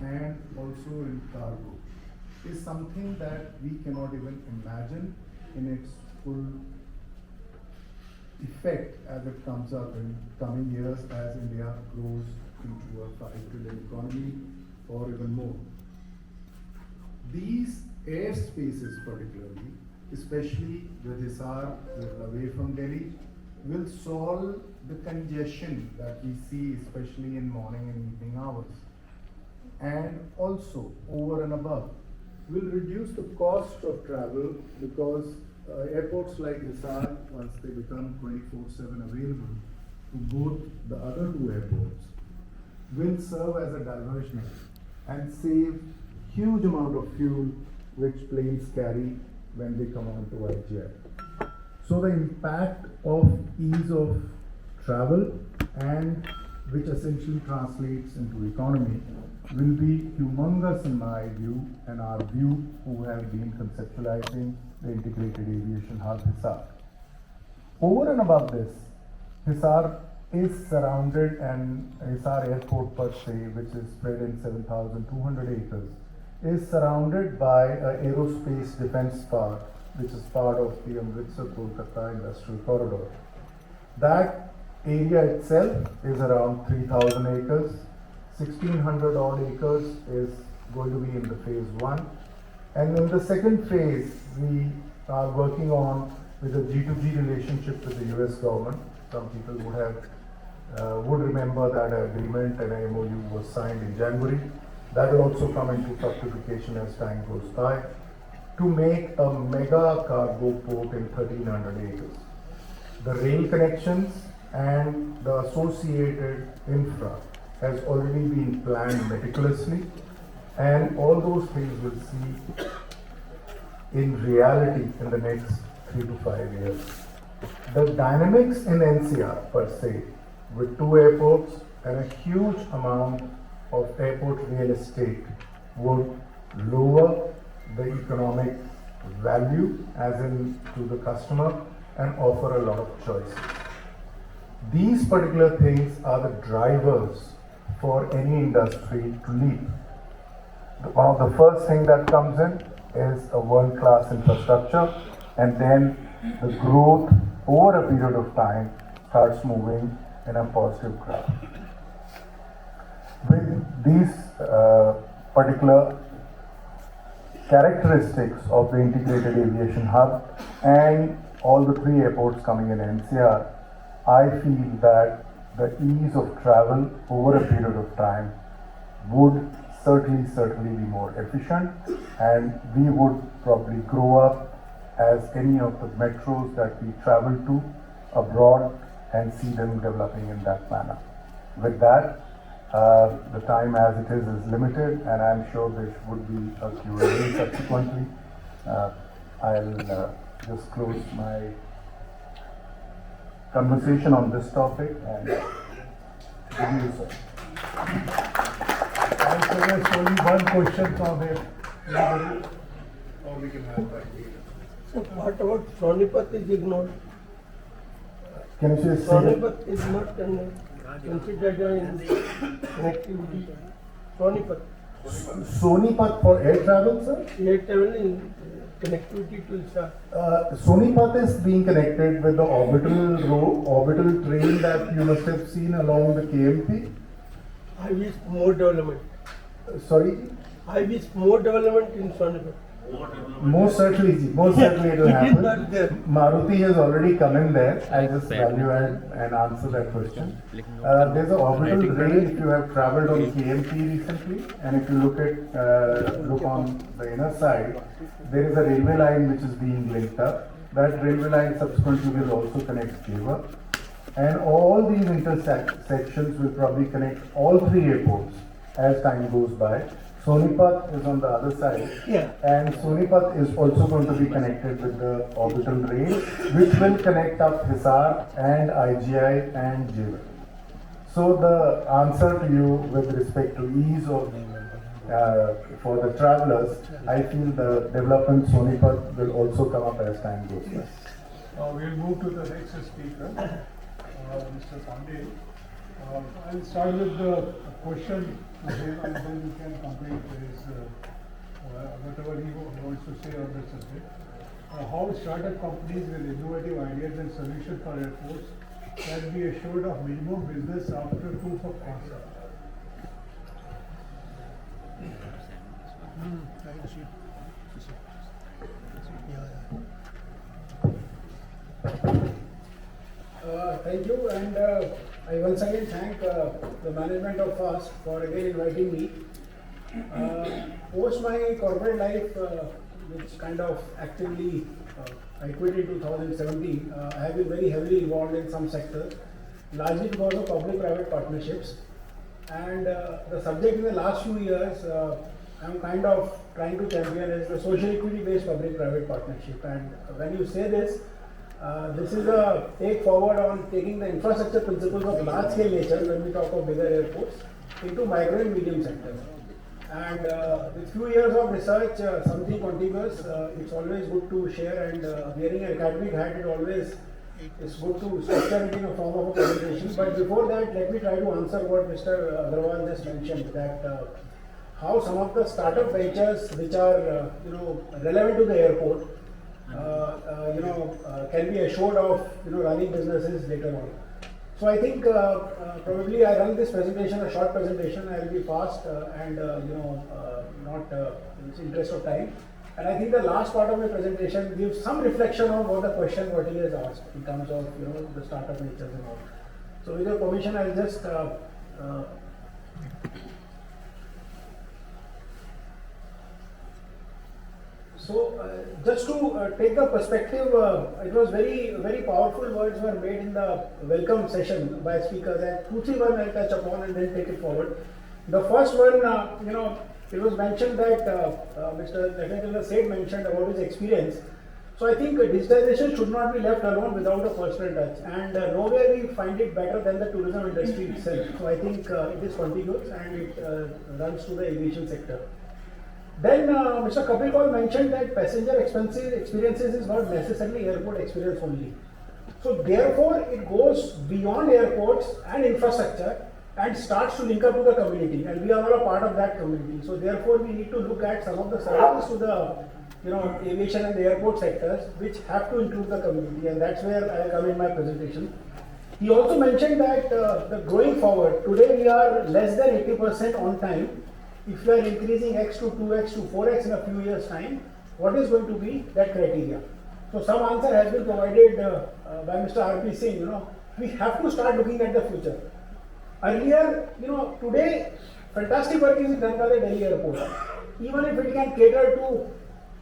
and also in cargo is something that we cannot even imagine in its full effect as it comes up in coming years as India grows into a 5 trillion economy or even more. These airspaces particularly, especially with Hisar, away from Delhi, will solve the congestion that we see especially in morning and evening hours. And also, over and above, will reduce the cost of travel because airports like Hisar, once they become 24/7 available to both the other two airports, will serve as a diversion and save huge amount of fuel which planes carry when they come onto IGI. So the impact of ease of travel and which essentially translates into economy will be humongous in my view and our view who have been conceptualizing the integrated aviation hub Hisar. Over and above this, Hisar is surrounded and Hisar Airport per se, which is spread in 7,200 acres, is surrounded by an aerospace defense park, which is part of the Amritsar-Kolkata Industrial Corridor. That area itself is around 3,000 acres. 1,600 odd acres is going to be in the phase 1. And in the second phase, we are working on with a G2G relationship with the US government. Some people would remember that agreement and an MOU was signed in January. That will also come into fructification as time goes by to make a mega cargo port in 1,300 acres. The rail connections and the associated infra has already been planned meticulously, and all those things will see in reality in the next 3 to 5 years. The dynamics in NCR per se, with 2 airports and a huge amount of airport real estate, would lower the economic value as in to the customer and offer a lot of choices. These particular things are the drivers for any industry to leap. One of the first thing that comes in is a world-class infrastructure, and then the growth over a period of time starts moving in a positive graph. With these particular characteristics of the integrated aviation hub and all the 3 airports coming in NCR, I feel that the ease of travel over a period of time would certainly be more efficient, and we would probably grow up as any of the metros that we travel to abroad and see them developing in that manner. With that, the time as it is limited, and I'm sure there would be a Q&A subsequently. I'll just close my conversation on this topic and give you, sir. So there's only one question from him. Or we can have that later. So what about Sonipat is ignored? Can you say Sonipat is not considered in connectivity. Sonipat. Sonipat for air travel, sir? Air travel in connectivity to Hisar. Sonipat is being connected with the orbital train that you must have seen along the KMP. I wish more development. Sorry? I wish more development in Sonipat. Most certainly it will happen. Not there. Maruti has already come in there. I'll just value add and answer that question. There's an orbital rail if you have traveled on KMP recently, and if you look on the inner side, there is a railway line which is being linked up. That railway line subsequently will also connect Jeva. And all these intersections will probably connect all 3 airports as time goes by. Sonipat is on the other side, and Sonipat is also going to be connected with the orbital rail, which will connect up Hisar and IGI and Jewel. So the answer to you with respect to ease of for the travelers, I feel the development Sonipat will also come up as time goes by. We'll move to the next speaker, Mr. Pandey. I'll start with the question then you can complete his, whatever he wants to say on the subject. How startup companies with innovative ideas and solutions for airports can be assured of minimum business after proof of concept. Thank you, and I once again thank the management of FAST for again inviting me. Post my corporate life, which kind of actively I quit in 2017, I have been very heavily involved in some sectors, largely because of public-private partnerships. And the subject in the last few years, I'm kind of trying to champion is the social equity-based public-private partnership. And when you say this, this is a take forward on taking the infrastructure principles of large-scale nature when we talk of bigger airports into micro and medium sectors. And with few years of research, something contiguous, it's always good to share, and wearing an academic hat, it always is good to structure it in a form of a presentation. But before that, let me try to answer what Mr. Agarwal just mentioned, that how some of the startup ventures which are relevant to the airport can be assured of running businesses later on. So I think probably I run this presentation, a short presentation. I will be fast and not in the interest of time. And I think the last part of my presentation gives some reflection on what the question what he has asked in terms of the startup natures and all. So with your permission, I'll just just to take the perspective, it was very powerful words were made in the welcome session by speakers, and 2-3 one I'll touch upon and then take it forward. The first one, it was mentioned that Mr. Lieutenant Said mentioned about his experience. So I think digitization should not be left alone without a personal touch, and nowhere we find it better than the tourism industry itself. So I think it is contiguous and it runs to the aviation sector. Then Mr. Kapil Kaul mentioned that passenger experiences is not necessarily airport experience only. So therefore it goes beyond airports and infrastructure and starts to link up to the community, and we are all a part of that community. So therefore we need to look at some of the services to the aviation and the airport sectors which have to include the community, and that's where I come in my presentation. He also mentioned that the going forward, today we are less than 80% on time. If you are increasing X to 2X to 4X in a few years' time, what is going to be that criteria? So some answer has been provided by Mr. R.P. Singh. We have to start looking at the future. Earlier, today, fantastic work is done by the Delhi airport. Even if it can cater to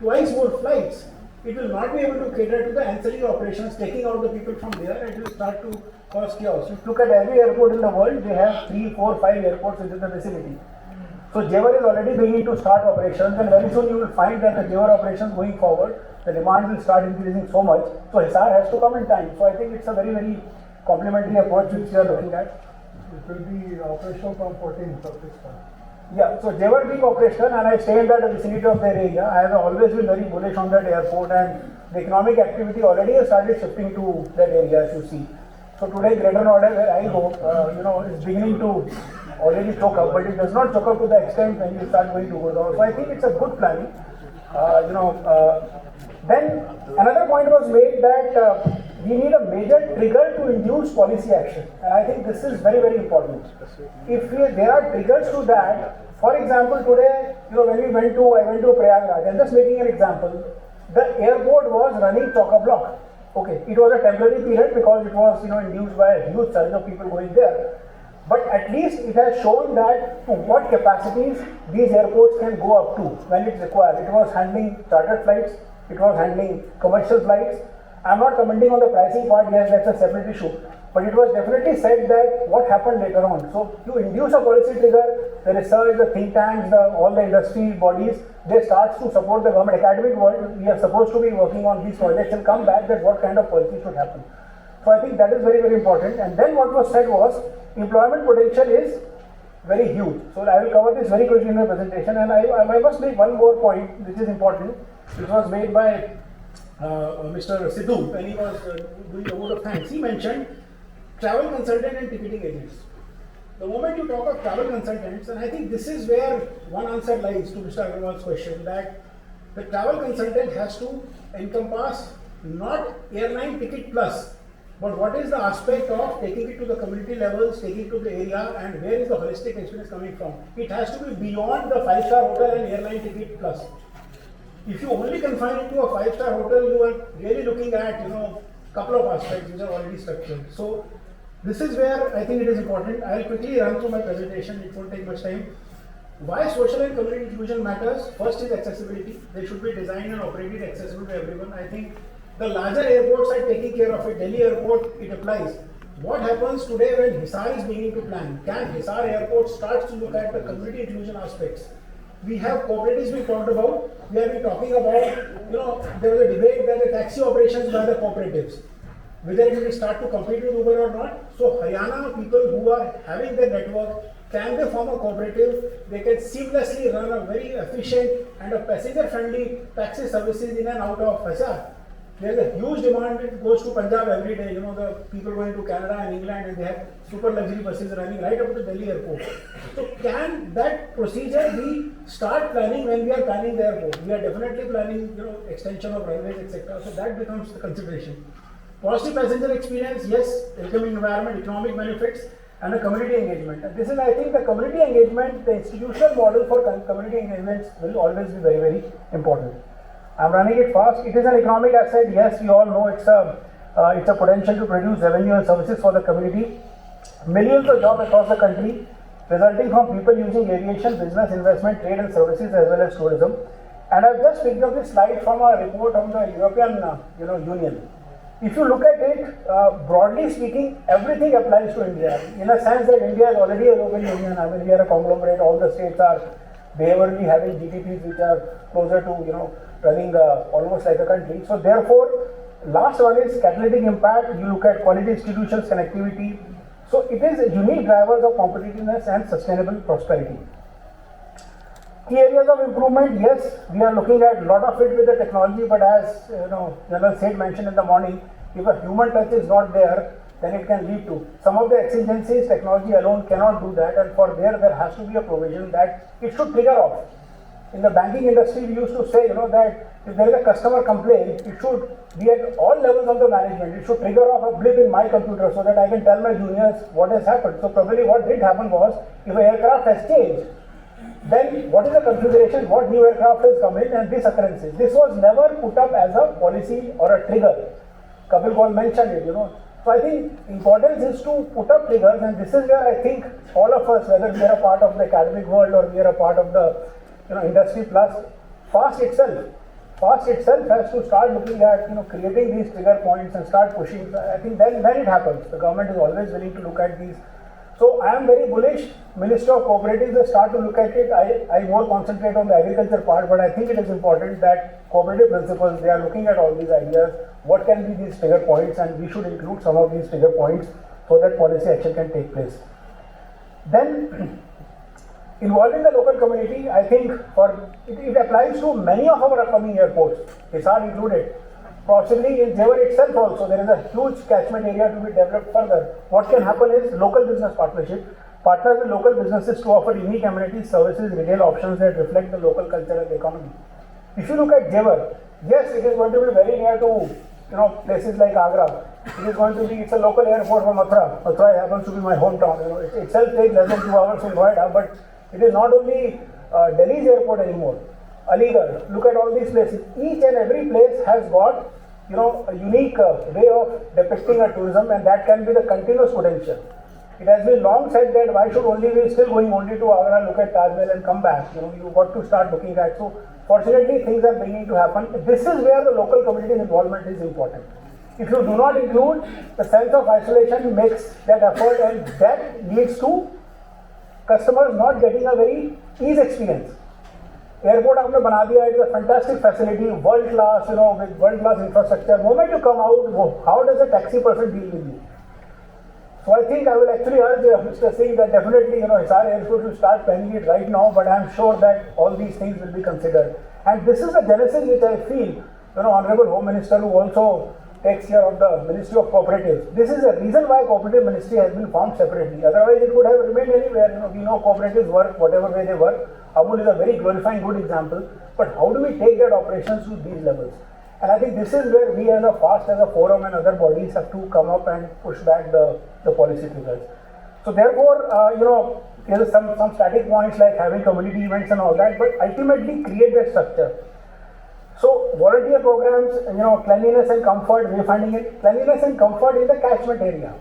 twice more flights, it will not be able to cater to the ancillary operations, taking out the people from there, and it will start to cause chaos. If you look at every airport in the world, they have 3, 4, 5 airports within the vicinity. So Jewar is already beginning to start operations, and very soon you will find that the Jewar operations going forward, the demand will start increasing so much. So Hisar has to come in time. So I think it's a very complementary approach which we are looking at. It will be operational from 14th of this month. Yeah, so Jewar being operational, and I stay in the vicinity of their area, I have always been very bullish on that airport, and the economic activity already has started shifting to that area, as you see. So today, Greater Noida, where I go, is beginning to already choke up, but it does not choke up to the extent when you start going to Gurgaon. So I think it's a good planning. Then another point was made that we need a major trigger to induce policy action, and I think this is very important. If there are triggers to that, for example, today, when I went to Prayagraj, I'm just making an example. The airport was running chock-a-block. Okay, it was a temporary period because it was induced by a huge surge of people going there. But at least it has shown that to what capacities these airports can go up to when it's required. It was handling chartered flights, it was handling commercial flights. I'm not commenting on the pricing part, yes, that's a separate issue. But it was definitely said that what happened later on. So you induce a policy trigger, the research, the think tanks, all the industry bodies, they start to support the government. Academic world, we are supposed to be working on these projects and come back that what kind of policy should happen. So I think that is very important. And then what was said was, employment potential is very huge. So I will cover this very quickly in my presentation, and I must make one more point which is important. It was made by Mr. Sidhu when he was doing a vote of thanks. He mentioned travel consultant and ticketing agents. the moment you talk of travel consultants, and I think this is where one answer lies to Mr. Agarwal's question, that the travel consultant has to encompass not airline ticket plus, but what is the aspect of taking it to the community levels, taking it to the area, and where is the holistic experience coming from? It has to be beyond the 5-star hotel and airline ticket plus. If you only confine it to a 5-star hotel, you are really looking at, couple of aspects which are already structured. So this is where I think it is important. I will quickly run through my presentation, it won't take much time. Why social and community inclusion matters? First is accessibility. They should be designed and operated accessible to everyone. I think the larger airports are taking care of it. Delhi airport, it applies. What happens today when Hisar is beginning to plan? Can Hisar airport start to look at the community inclusion aspects? We have cooperatives we talked about. We have been talking about, there was a debate that the taxi operations by the cooperatives, whether it will start to compete with Uber or not. So Haryana people who are having their network, can they form a cooperative? They can seamlessly run a very efficient and a passenger-friendly taxi services in and out of Hisar. There is a huge demand. It goes to Punjab every day. The people going to Canada and England, and they have super luxury buses running right up to Delhi airport. So can that procedure we start planning when we are planning the airport? We are definitely planning, extension of runways, etc. So that becomes the consideration. Positive passenger experience, yes, welcoming environment, economic benefits, and a community engagement. And this is, I think, the community engagement, the institutional model for community engagements will always be very, very important. I'm running it fast. It is an economic asset. Yes, we all know it's a potential to produce revenue and services for the community. Millions of jobs across the country, resulting from people using aviation, business, investment, trade and services, as well as tourism. And I've just picked up this slide from a report on the European Union. If you look at it, broadly speaking, everything applies to India. In a sense that India is already a European Union. I mean, we are a conglomerate. All the states are behaviorally having GDPs which are closer to, running almost like a country. So therefore, last one is catalytic impact. You look at quality institutions, connectivity. So it is unique drivers of competitiveness and sustainable prosperity. Key areas of improvement, yes, we are looking at a lot of it with the technology, but as General Seth mentioned in the morning, if a human touch is not there, then it can lead to some of the exigencies. Technology alone cannot do that, and for there has to be a provision that it should trigger off. In the banking industry, we used to say, that if there is a customer complaint, it should be at all levels of the management. It should trigger off a blip in my computer so that I can tell my juniors what has happened. So probably what did happen was, if an aircraft has changed, then what is the configuration, what new aircraft has come in, and this occurrences. This was never put up as a policy or a trigger. Kapil Paul mentioned it, So I think importance is to put up triggers, and this is where I think all of us, whether we are a part of the academic world or we are a part of the industry plus, FAST itself has to start looking at creating these trigger points and start pushing. I think then it happens. The government is always willing to look at these. So I am very bullish. Minister of Cooperatives will start to look at it. I more concentrate on the agriculture part, but I think it is important that cooperative principles, they are looking at all these ideas. What can be these trigger points, and we should include some of these trigger points so that policy action can take place. Then involving the local community, I think it applies to many of our upcoming airports, Hisar included. Possibly in Jewar itself also, there is a huge catchment area to be developed further. What can happen is local business partnership, partners with local businesses to offer unique amenities, services, retail options that reflect the local culture and the economy. If you look at Jewar, yes, it is going to be very near to places like Agra. It is going to be, it's a local airport from Mathura. Mathura happens to be my hometown. It itself takes less than 2 hours from Noida, but it is not only Delhi's airport anymore. Aligarh, look at all these places. Each and every place has got a unique way of depicting a tourism, and that can be the continuous potential. It has been long said that why should we still going only to Agra, look at Taj Mahal and come back. You got to start looking at. So fortunately, things are beginning to happen. This is where the local community involvement is important. If you do not include, the sense of isolation makes that effort, and that leads to customers not getting a very easy experience. Airport आपने बना दिया, it is a fantastic facility, world class, with world class infrastructure. Moment you come out, how does a taxi person deal with you? So I think I will actually urge Mr. Singh that definitely, Hisar Airport will start planning it right now, but I am sure that all these things will be considered. And this is the genesis which I feel, Honorable Home Minister, who also takes care of the Ministry of Cooperatives. This is the reason why Cooperative Ministry has been formed separately. Otherwise, it would have remained anywhere. We know cooperatives work whatever way they work. Amul is a very glorifying good example. But how do we take that operations to these levels? And I think this is where we as a FAST, as a forum and other bodies have to come up and push back the policy figures. So therefore, there is some static points like having community events and all that, but ultimately create that structure. So volunteer programs, cleanliness and comfort, wayfinding it, cleanliness and comfort in the catchment area.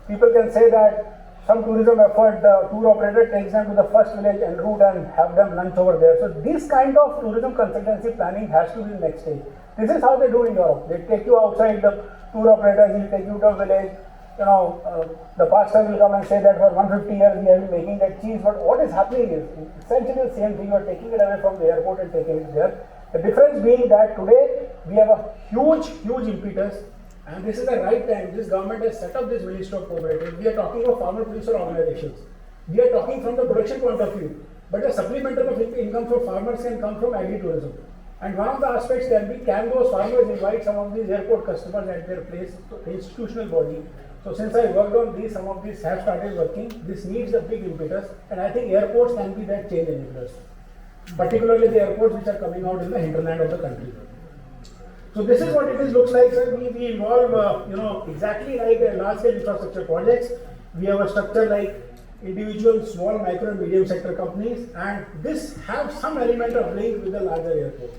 People can say that some tourism effort, the tour operator takes them to the first village en route and have them lunch over there. So this kind of tourism consultancy planning has to be the next stage. This is how they do in Europe. They take you outside, the tour operators will take you to a village. The pastor will come and say that for 150 years we have been making that cheese. But what is happening is essentially the same thing. You are taking it away from the airport and taking it there. The difference being that today we have a huge impetus, and this is the right time. This government has set up this Ministry of Cooperatives. We are talking of farmer producer organizations. We are talking from the production point of view. But the supplemental of income for farmers can come from agri-tourism. And one of the aspects can those farmers invite some of these airport customers at their place, institutional body. So since I worked on these, some of these have started working. This needs a big impetus, and I think airports can be that change enablers. Particularly the airports which are coming out in the hinterland of the country. So this is what it looks like, sir. We involve, exactly like large-scale infrastructure projects. We have a structure like individual small, micro, and medium sector companies, and this have some element of link with the larger airport.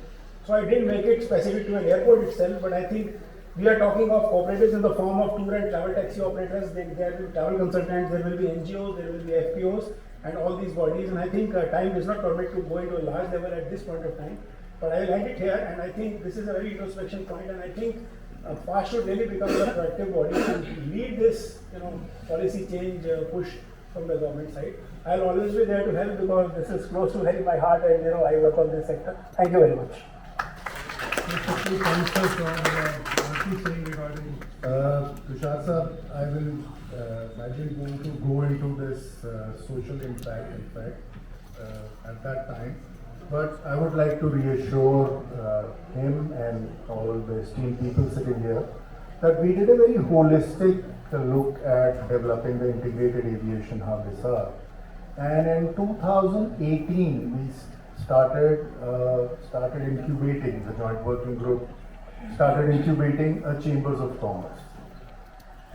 So I didn't make it specific to an airport itself, but I think we are talking of cooperatives in the form of tour and travel taxi operators. There will be travel consultants, there will be NGOs, there will be FPOs, and all these bodies. And I think time does not permit to go into a large level at this point of time. But I will end it here, and I think this is a very introspection point, and I think FAST should really become a proactive body and lead this, policy change push from the government side. I'll always be there to help because this is close to my heart, and I work on this sector. Thank you very much. Tushar sir, I will imagine going to go into this social impact, in fact, at that time. But I would like to reassure him and all the esteemed people sitting here that we did a very holistic look at developing the integrated aviation hub Hisar. And in 2018, we started incubating, the joint working group started incubating a chambers of commerce,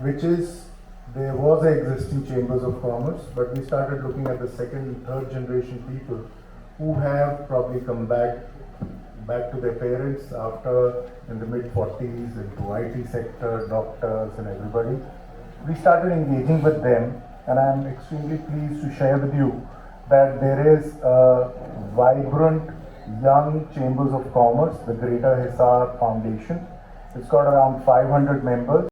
which is, there was existing chambers of commerce, but we started looking at the second and third generation people who have probably come back to their parents after in the mid-40s into IT sector, doctors and everybody. We started engaging with them, and I am extremely pleased to share with you that there is a vibrant young chambers of commerce, the Greater Hisar Foundation. It's got around 500 members.